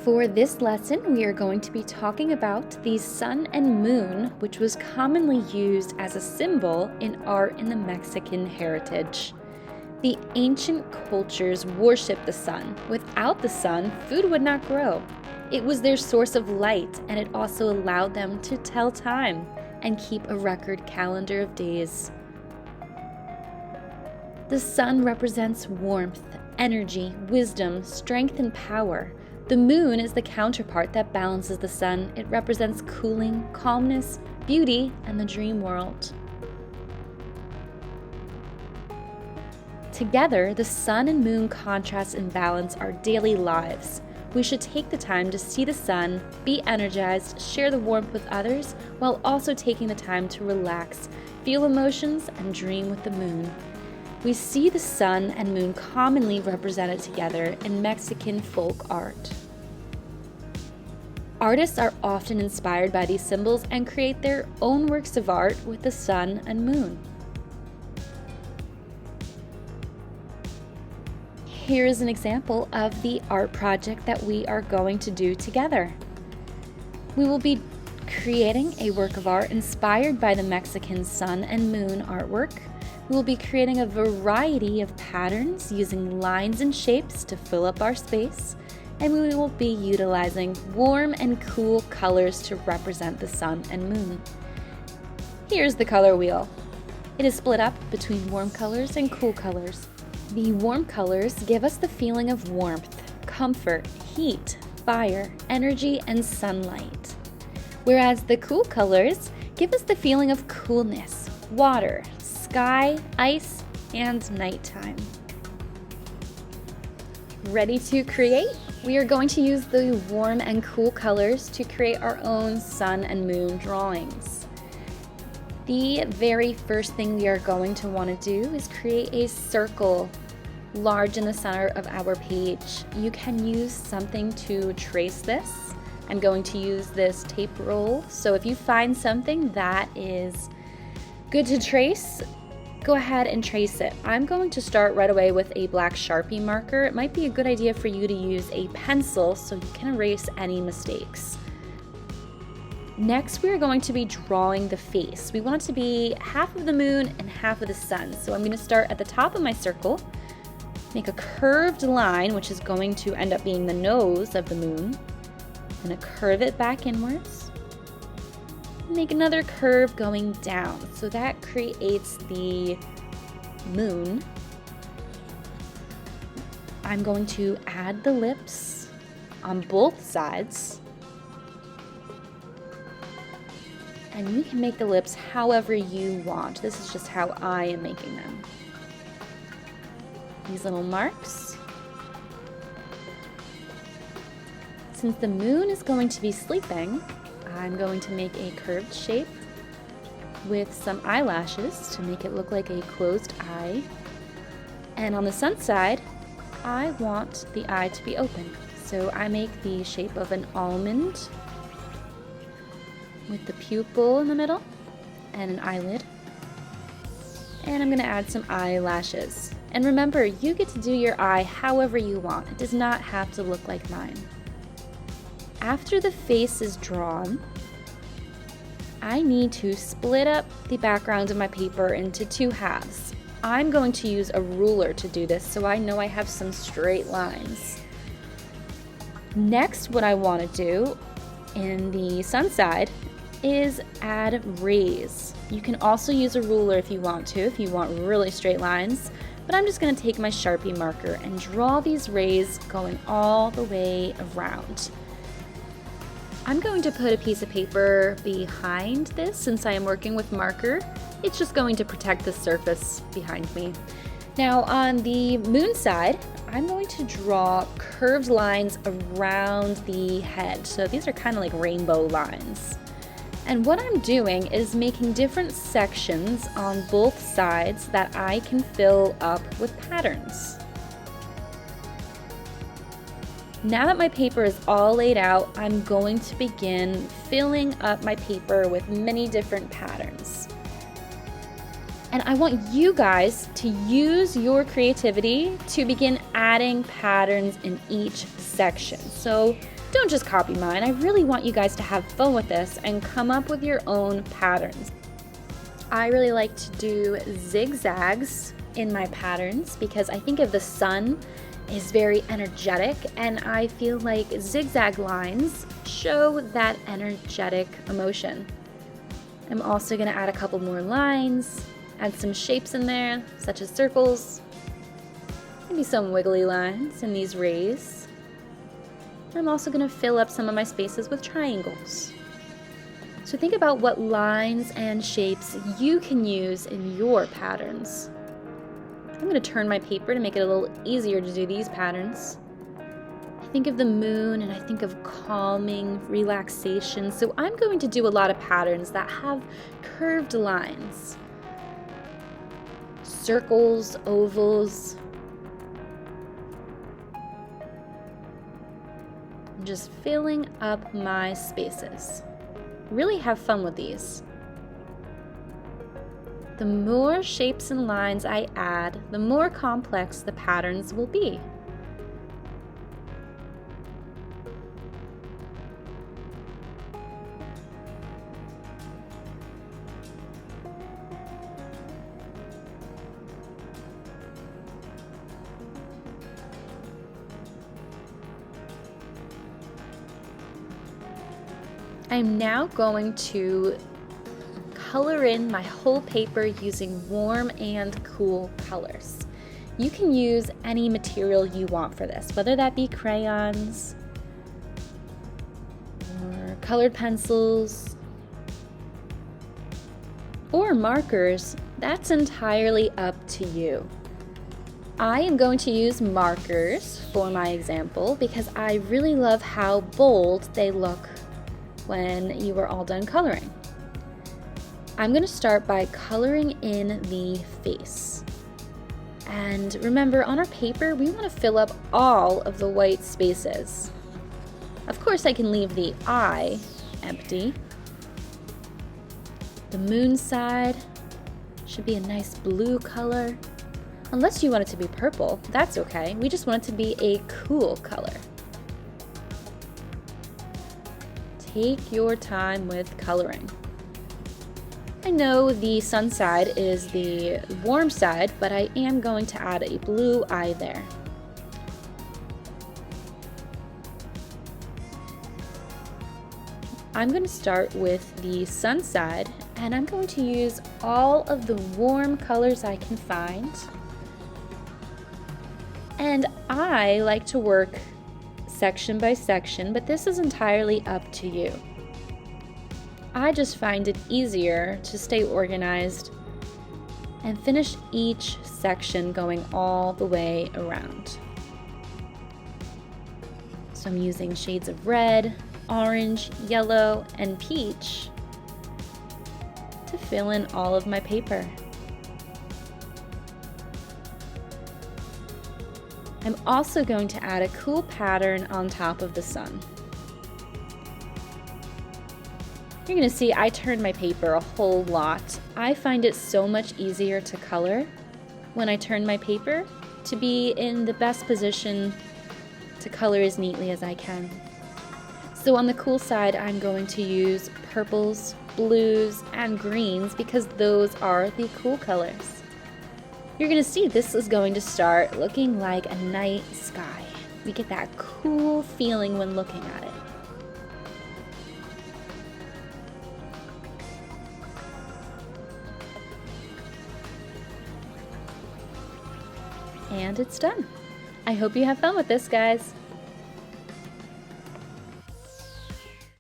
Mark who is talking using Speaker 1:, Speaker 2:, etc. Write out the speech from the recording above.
Speaker 1: For this lesson, we are going to be talking about the sun and moon, which was commonly used as a symbol in art in the Mexican heritage. The ancient cultures worshipped the sun. Without the sun, food would not grow. It was their source of light, and it also allowed them to tell time and keep a record calendar of days. The sun represents warmth, energy, wisdom, strength, and power. The moon is the counterpart that balances the sun. It represents cooling, calmness, beauty, and the dream world. Together, the sun and moon contrast and balance our daily lives. We should take the time to see the sun, be energized, share the warmth with others, while also taking the time to relax, feel emotions, and dream with the moon. We see the sun and moon commonly represented together in Mexican folk art. Artists are often inspired by these symbols and create their own works of art with the sun and moon. Here is an example of the art project that we are going to do together. We will be creating a work of art inspired by the Mexican sun and moon artwork. We will be creating a variety of patterns using lines and shapes to fill up our space, and we will be utilizing warm and cool colors to represent the sun and moon. Here's the color wheel. It is split up between warm colors and cool colors. The warm colors give us the feeling of warmth, comfort, heat, fire, energy, and sunlight. Whereas the cool colors give us the feeling of coolness, water, sky, ice, and nighttime. Ready to create? We are going to use the warm and cool colors to create our own sun and moon drawings. The very first thing we are going to want to do is create a circle large in the center of our page. You can use something to trace this. I'm going to use this tape roll, so if you find something that is good to trace, go ahead and trace it. I'm going to start right away with a black Sharpie marker. It might be a good idea for you to use a pencil so you can erase any mistakes. Next, we are going to be drawing the face. We want it to be half of the moon and half of the sun. So I'm going to start at the top of my circle, make a curved line, which is going to end up being the nose of the moon. I'm going to curve it back inwards. Make another curve going down. So that creates the moon. I'm going to add the lips on both sides. And you can make the lips however you want. This is just how I am making them. These little marks. Since the moon is going to be sleeping, I'm going to make a curved shape with some eyelashes to make it look like a closed eye. And on the sun side, I want the eye to be open. So I make the shape of an almond with the pupil in the middle and an eyelid. And I'm going to add some eyelashes. And remember, you get to do your eye however you want. It does not have to look like mine. After the face is drawn, I need to split up the background of my paper into two halves. I'm going to use a ruler to do this so I know I have some straight lines. Next, what I want to do in the sun side is add rays. You can also use a ruler if you want really straight lines, but I'm just going to take my Sharpie marker and draw these rays going all the way around. I'm going to put a piece of paper behind this since I am working with marker. It's just going to protect the surface behind me. Now on the moon side, I'm going to draw curved lines around the head. So these are kind of like rainbow lines. And what I'm doing is making different sections on both sides that I can fill up with patterns. Now that my paper is all laid out, I'm going to begin filling up my paper with many different patterns. And I want you guys to use your creativity to begin adding patterns in each section. So don't just copy mine. I really want you guys to have fun with this and come up with your own patterns. I really like to do zigzags in my patterns because I think of the sun is very energetic, and I feel like zigzag lines show that energetic emotion. I'm also going to add a couple more lines, add some shapes in there, such as circles, maybe some wiggly lines in these rays. I'm also going to fill up some of my spaces with triangles. So think about what lines and shapes you can use in your patterns. I'm going to turn my paper to make it a little easier to do these patterns. I think of the moon and I think of calming, relaxation, so I'm going to do a lot of patterns that have curved lines. Circles, ovals. I'm just filling up my spaces. Really have fun with these. The more shapes and lines I add, the more complex the patterns will be. I'm now going to color in my whole paper using warm and cool colors. You can use any material you want for this, whether that be crayons or colored pencils or markers. That's entirely up to you. I am going to use markers for my example because I really love how bold they look when you are all done coloring. I'm going to start by coloring in the face. And remember, on our paper, we want to fill up all of the white spaces. Of course, I can leave the eye empty. The moon side should be a nice blue color. Unless you want it to be purple, that's okay. We just want it to be a cool color. Take your time with coloring. I know the sun side is the warm side, but I am going to add a blue eye there. I'm going to start with the sun side, and I'm going to use all of the warm colors I can find. And I like to work section by section, but this is entirely up to you. I just find it easier to stay organized and finish each section going all the way around. So I'm using shades of red, orange, yellow, and peach to fill in all of my paper. I'm also going to add a cool pattern on top of the sun. You're going to see I turned my paper a whole lot. I find it so much easier to color when I turn my paper to be in the best position to color as neatly as I can. So on the cool side, I'm going to use purples, blues, and greens because those are the cool colors. You're going to see this is going to start looking like a night sky. We get that cool feeling when looking at it. And it's done. I hope you have fun with this, guys.